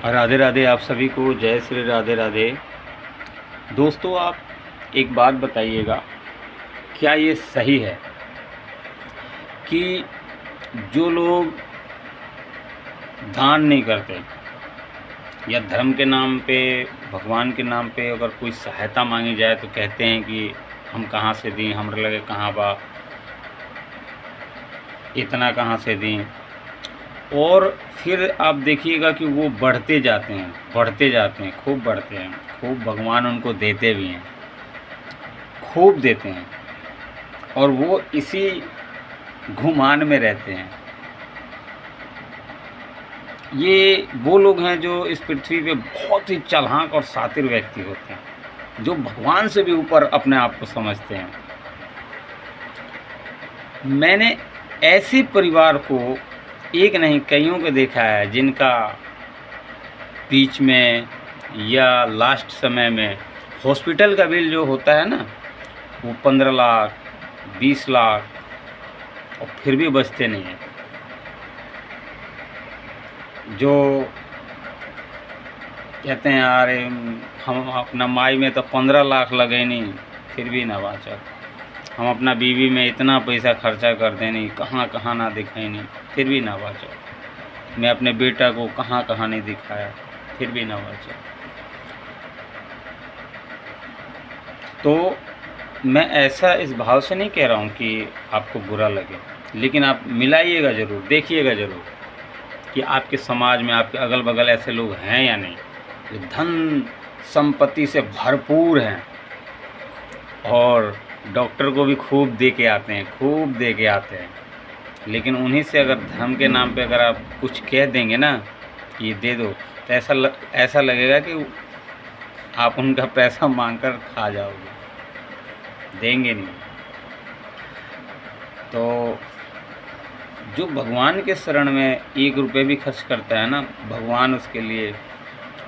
राधे राधे। आप सभी को जय श्री राधे राधे। दोस्तों, आप एक बात बताइएगा, क्या ये सही है कि जो लोग दान नहीं करते या धर्म के नाम पे, भगवान के नाम पे अगर कोई सहायता मांगी जाए तो कहते हैं कि हम कहाँ से दें, हमरे लगे कहाँ बा, इतना कहाँ से दें। और फिर आप देखिएगा कि वो बढ़ते जाते हैं, बढ़ते जाते हैं, खूब बढ़ते हैं, खूब भगवान उनको देते भी हैं, खूब देते हैं, और वो इसी घुमान में रहते हैं। ये वो लोग हैं जो इस पृथ्वी पे बहुत ही चालाक और शातिर व्यक्ति होते हैं, जो भगवान से भी ऊपर अपने आप को समझते हैं। मैंने ऐसे परिवार को एक नहीं कईयों को देखा है जिनका बीच में या लास्ट समय में हॉस्पिटल का बिल जो होता है ना, वो 15 लाख 20 लाख, और फिर भी बचते नहीं हैं। जो कहते हैं यार हम अपना माई में तो 15 लाख लगे नहीं, फिर भी ना बाँचा। हम अपना बीवी में इतना पैसा खर्चा कर दें नहीं, कहाँ कहाँ ना दिखाई नहीं, फिर भी ना बाँचा। मैं अपने बेटा को कहाँ कहाँ नहीं दिखाया, फिर भी ना बाँचा। तो मैं ऐसा इस भाव से नहीं कह रहा हूँ कि आपको बुरा लगे, लेकिन आप मिलाइएगा ज़रूर, देखिएगा ज़रूर कि आपके समाज में, आपके अगल बगल ऐसे लोग हैं या नहीं जो धन संपत्ति से भरपूर हैं और डॉक्टर को भी खूब दे के आते हैं, खूब दे के आते हैं। लेकिन उन्हीं से अगर धर्म के नाम पे अगर आप कुछ कह देंगे ना कि ये दे दो, तो ऐसा लगेगा कि आप उनका पैसा मांगकर खा जाओगे, देंगे नहीं। तो जो भगवान के शरण में 1 रुपये भी खर्च करता है ना, भगवान उसके लिए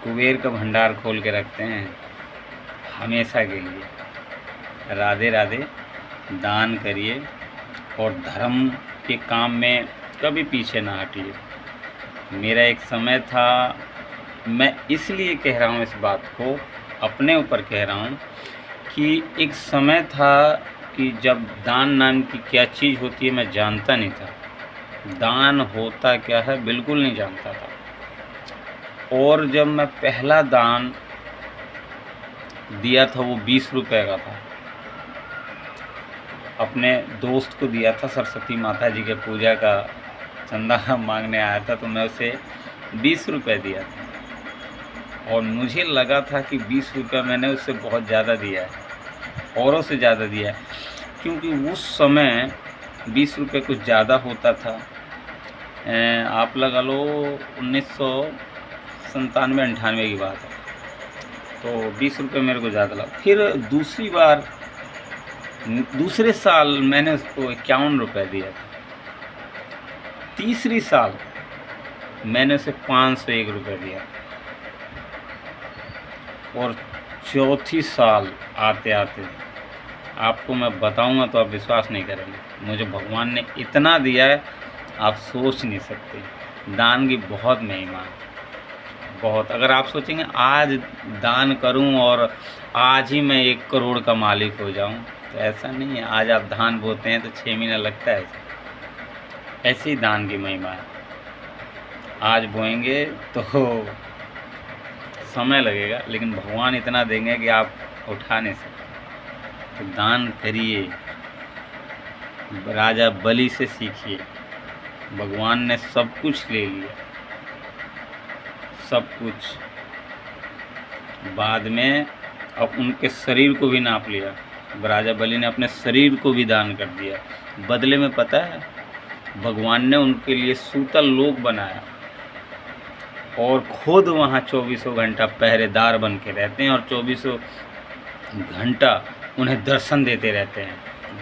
कुबेर का भंडार खोल के रखते हैं हमेशा के लिए। राधे राधे। दान करिए और धर्म के काम में कभी पीछे ना हटिए। मेरा एक समय था, मैं इसलिए कह रहा हूँ इस बात को, अपने ऊपर कह रहा हूँ कि एक समय था कि जब दान नाम की क्या चीज़ होती है मैं जानता नहीं था। दान होता क्या है बिल्कुल नहीं जानता था। और जब मैं पहला दान दिया था वो 20 रुपये का था, अपने दोस्त को दिया था। सरस्वती माता जी के पूजा का चंदा मांगने आया था, तो मैं उसे 20 रुपये दिया था। और मुझे लगा था कि 20 रुपये मैंने उससे बहुत ज़्यादा दिया है, औरों से ज़्यादा दिया है, क्योंकि उस समय 20 रुपये कुछ ज़्यादा होता था। आप लगा लो 1997-98 की बात है, तो 20 रुपये मेरे को ज़्यादा लगा। फिर दूसरे साल मैंने उसको 51 रुपये दिया था। तीसरी साल मैंने उसे 501 रुपये दिया, और चौथी साल आते आते आपको मैं बताऊंगा तो आप विश्वास नहीं करेंगे, मुझे भगवान ने इतना दिया है आप सोच नहीं सकते। दान की बहुत महिमा है, बहुत। अगर आप सोचेंगे आज दान करूं और आज ही मैं 1 करोड़ का मालिक हो जाऊं, तो ऐसा नहीं है। आज आप धान बोते हैं तो 6 महीना लगता है, ऐसे ही दान की महिमा है। आज बोएंगे तो समय लगेगा, लेकिन भगवान इतना देंगे कि आप उठा नहीं सकते। तो दान करिए, राजा बलि से सीखिए। भगवान ने सब कुछ ले लिया, सब कुछ। बाद में अब उनके शरीर को भी नाप लिया। राजा बलि ने अपने शरीर को भी दान कर दिया। बदले में पता है, भगवान ने उनके लिए सूतल लोक बनाया और खुद वहाँ 24 घंटा पहरेदार बन के रहते हैं और 24 घंटा उन्हें दर्शन देते रहते हैं।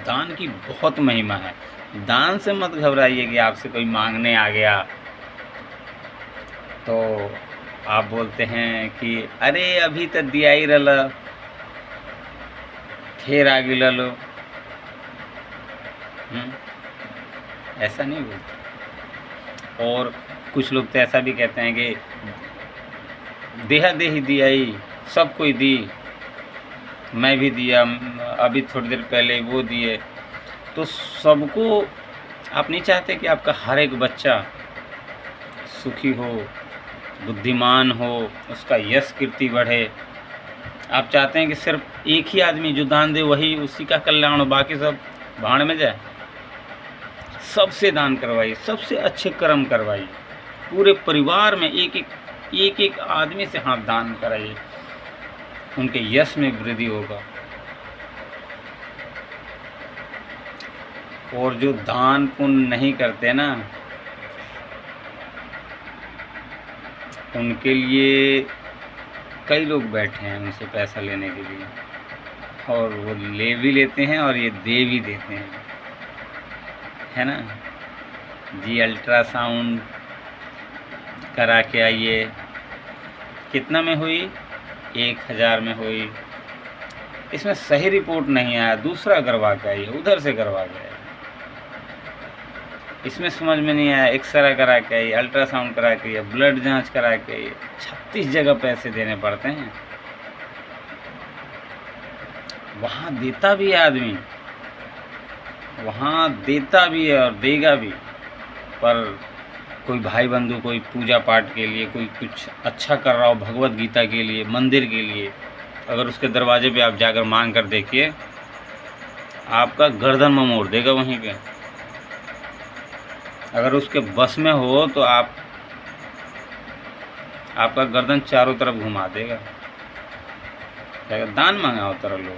दान की बहुत महिमा है। दान से मत घबराइए कि आपसे कोई मांगने आ गया तो आप बोलते हैं कि अरे अभी तो दिया ही रहा, फिर आगे ले लो। ऐसा नहीं बोलते। और कुछ लोग तो ऐसा भी कहते हैं कि देहा देही दिया ही, सब कोई दी, मैं भी दिया, अभी थोड़ी देर पहले वो दिए। तो सबको आप नहीं चाहते कि आपका हर एक बच्चा सुखी हो, बुद्धिमान हो, उसका यश कीर्ति बढ़े। आप चाहते हैं कि सिर्फ एक ही आदमी जो दान दे वही उसी का कल्याण हो, बाकी सब भाड़ में जाए। सबसे दान करवाइए, सबसे अच्छे कर्म करवाइए, पूरे परिवार में एक एक आदमी से हाथ दान कराइए, उनके यश में वृद्धि होगा। और जो दान पुण्य नहीं करते ना, उनके लिए कई लोग बैठे हैं उनसे पैसा लेने के लिए, और वो ले भी लेते हैं और ये दे भी देते हैं, है ना जी। अल्ट्रासाउंड करा के आइए, कितना में हुई? 1000 में हुई। इसमें सही रिपोर्ट नहीं आया, दूसरा करवा के आइए, उधर से करवा के आइए। इसमें समझ में नहीं आया, एक्सरे करा के आइए, अल्ट्रासाउंड करा के आइए, ब्लड जांच करा के आइए। 36 जगह पैसे देने पड़ते हैं। वहाँ देता भी है आदमी, वहाँ देता भी है और देगा भी, पर कोई भाई बंधु कोई पूजा पाठ के लिए, कोई कुछ अच्छा कर रहा हो भगवत गीता के लिए, मंदिर के लिए, अगर उसके दरवाजे पे आप जाकर मांग कर देखिए, आपका गर्दन में मोड़ देगा वहीं पे। अगर उसके बस में हो तो आपका गर्दन चारों तरफ घुमा देगा। क्या दान मांगा हो तरह लोग,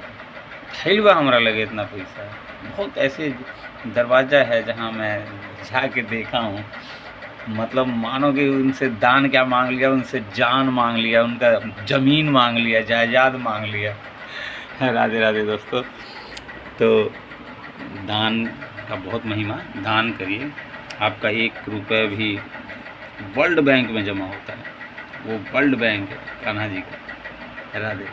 थैलवा हमारा लगे इतना पैसा। बहुत ऐसे दरवाज़ा है जहाँ मैं जाके देखा हूँ, मतलब मानो कि उनसे दान क्या मांग लिया, उनसे जान मांग लिया, उनका ज़मीन मांग लिया, जायदाद मांग लिया। राधे राधे दोस्तों। तो दान का बहुत महिमा, दान करिए। आपका 1 रुपये भी वर्ल्ड बैंक में जमा होता है, वो वर्ल्ड बैंक है कान्हा जी का। राधे राधे।